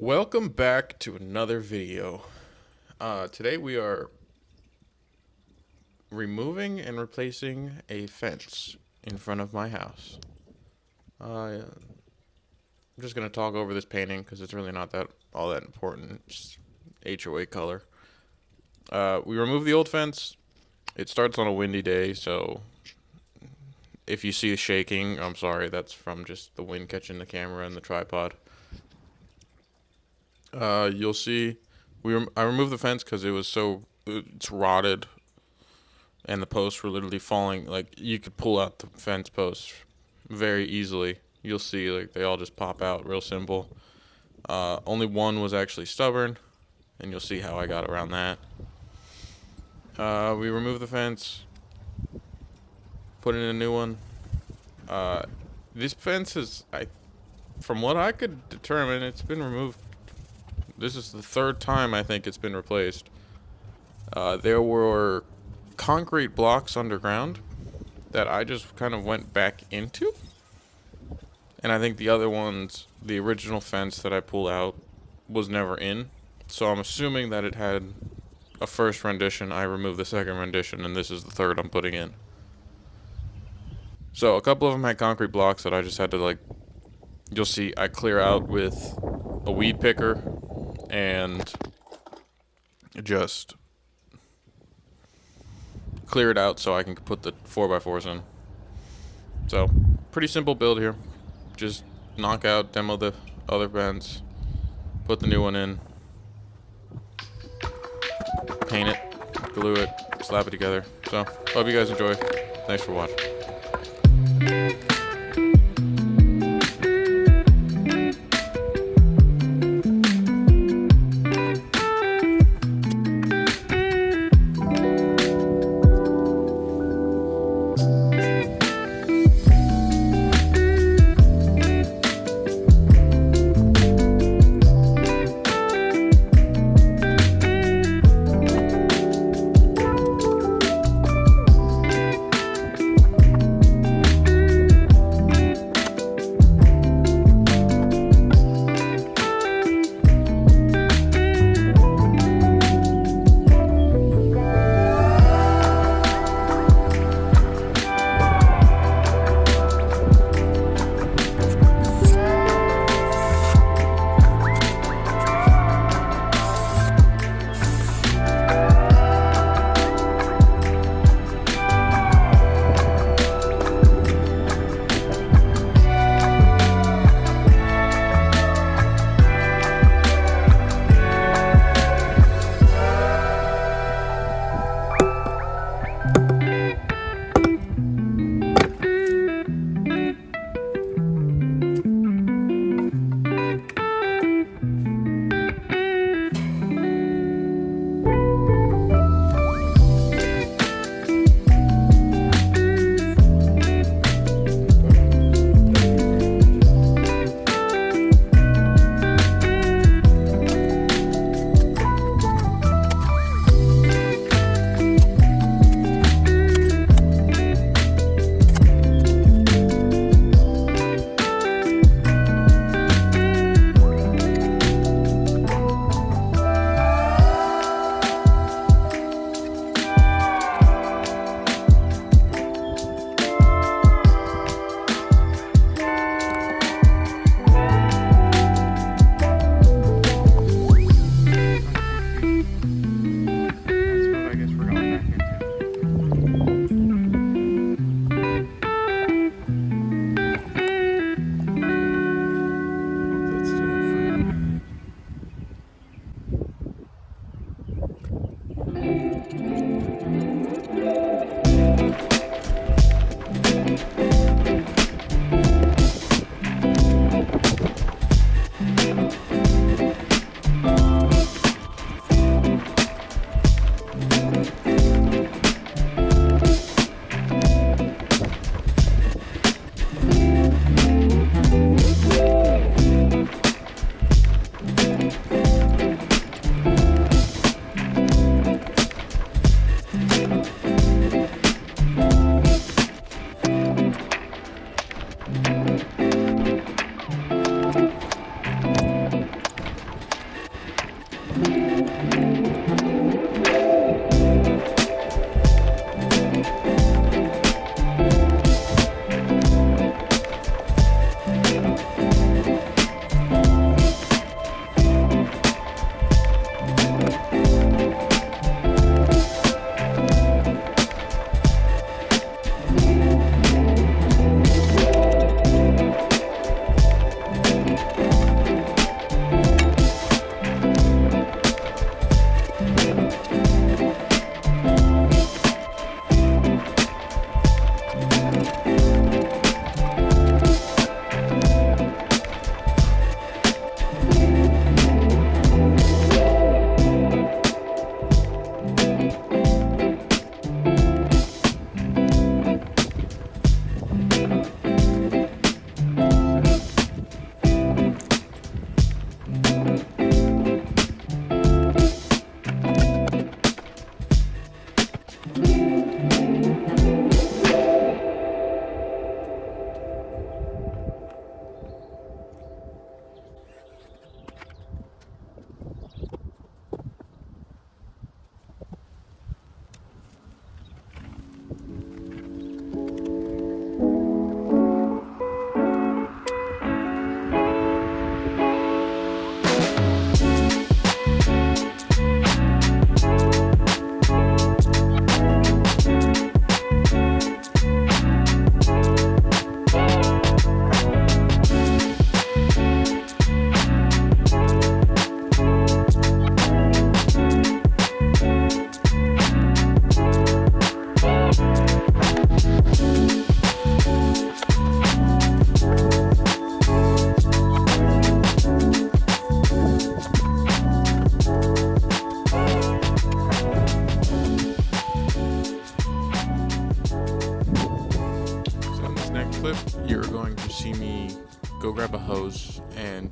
Welcome back to another video. Today we are removing and replacing a fence in front of my house. I'm just gonna talk over this painting because it's really not all that important. It's HOA color. We removed the old fence. It starts on a windy day, so if you see a shaking, I'm sorry. That's from just the wind catching the camera and the tripod. You'll see I removed the fence because it's rotted and the posts were literally falling. Like, you could pull out the fence posts very easily. You'll see, like, they all just pop out real simple. Only one was actually stubborn, and you'll see how I got around that. We removed the fence, put in a new one. This fence from what I could determine, it's been removed. This is the third time I think it's been replaced. There were concrete blocks underground that I just kind of went back into. And I think the other ones, the original fence that I pulled out, was never in. So I'm assuming that it had a first rendition. I removed the second rendition, and this is the third I'm putting in. So a couple of them had concrete blocks that I just had to, you'll see I clear out with a weed picker and just clear it out so I can put the 4x4s in. So, pretty simple build here. Just knock out, demo the other fence, put the new one in, paint it, glue it, slap it together. So, hope you guys enjoy. Thanks for watching.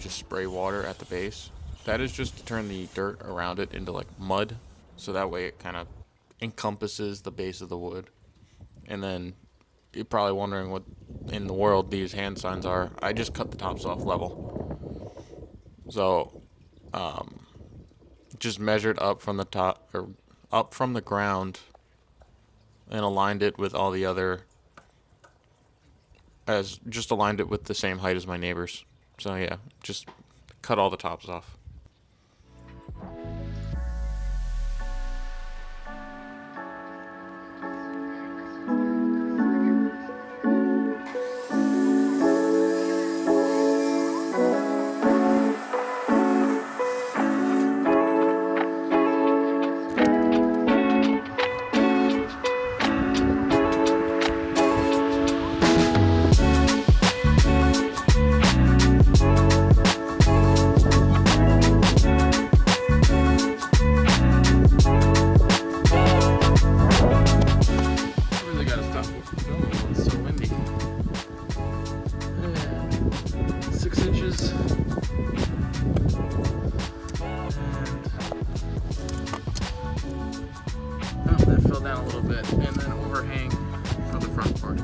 just spray water at the base. That is just to turn the dirt around it into like mud, so that way it kind of encompasses the base of the wood. And then you're probably wondering what in the world these hand signs are. I just cut the tops off level. So, just measured up from the top, or up from the ground, and aligned it with all the other, just aligned it with the same height as my neighbors. So yeah, just cut all the tops off. That fell down a little bit, and then overhang for the front part,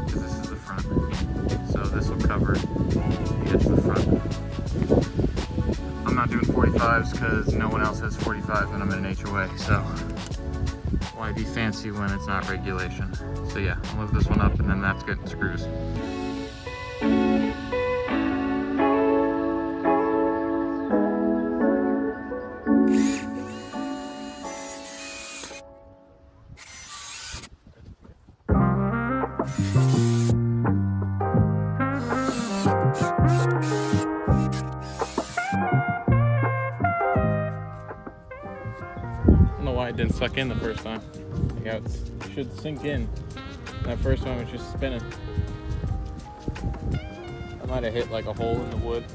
because this is the front, so this will cover the edge of the front. I'm not doing 45s because no one else has 45 and I'm in an HOA, so why be fancy when it's not regulation? So yeah, I'll lift this one up and then that's getting screws. It didn't suck in the first time. Like how it should sink in. That first one was just spinning. I might have hit like a hole in the wood.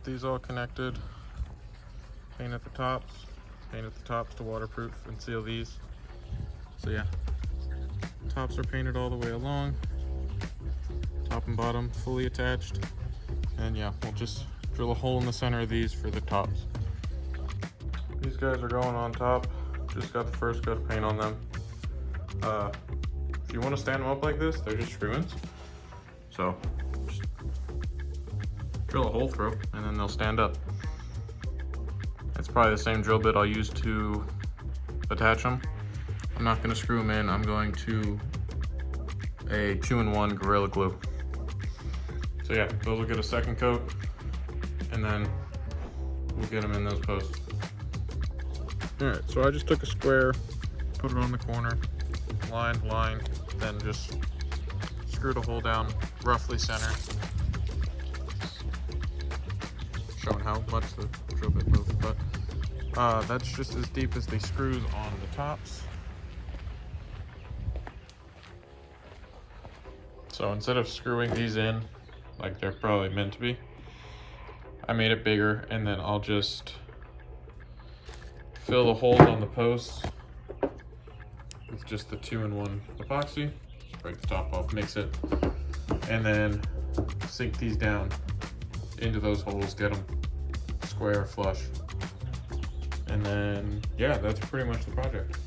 These all connected, paint at the tops to waterproof and seal these. So yeah, tops are painted all the way along, top and bottom fully attached, and yeah, we'll just drill a hole in the center of these for the tops. These guys are going on top, just got the first coat of paint on them. If you want to stand them up like this, they're just screw-ins, so drill a hole through and then they'll stand up. It's probably the same drill bit I'll use to attach them. I'm not going to screw them in, I'm going to a 2-in-1 Gorilla Glue. So yeah, those will get a second coat and then we'll get them in those posts. Alright, so I just took a square, put it on the corner, line, then just screwed a hole down roughly center. showing how much the drill bit moved, but that's just as deep as the screws on the tops. So instead of screwing these in like they're probably meant to be, I made it bigger, and then I'll just fill the holes on the posts with just the 2-in-1 epoxy. Just break the top off, mix it, and then sink these down into those holes, get them square, flush, and then yeah, that's pretty much the project.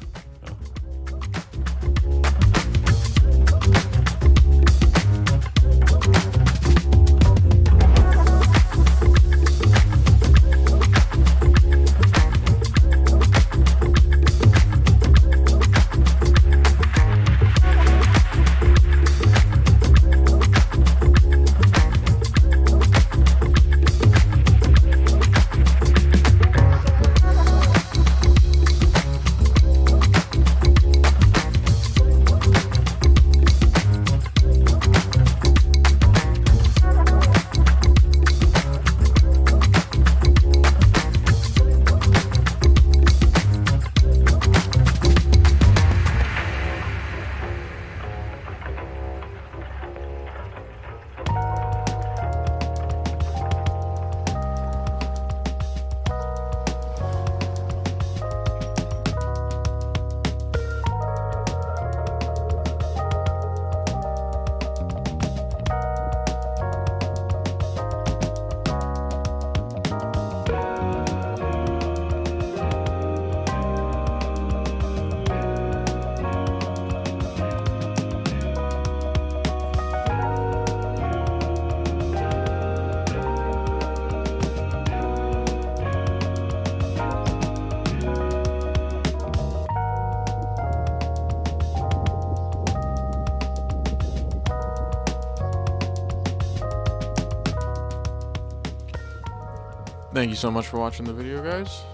Thank you so much for watching the video, guys.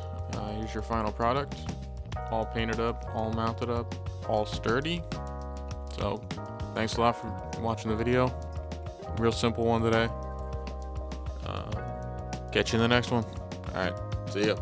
Here's your final product. All painted up, all mounted up, all sturdy. So, thanks a lot for watching the video. Real simple one today. Catch you in the next one. Alright, see ya.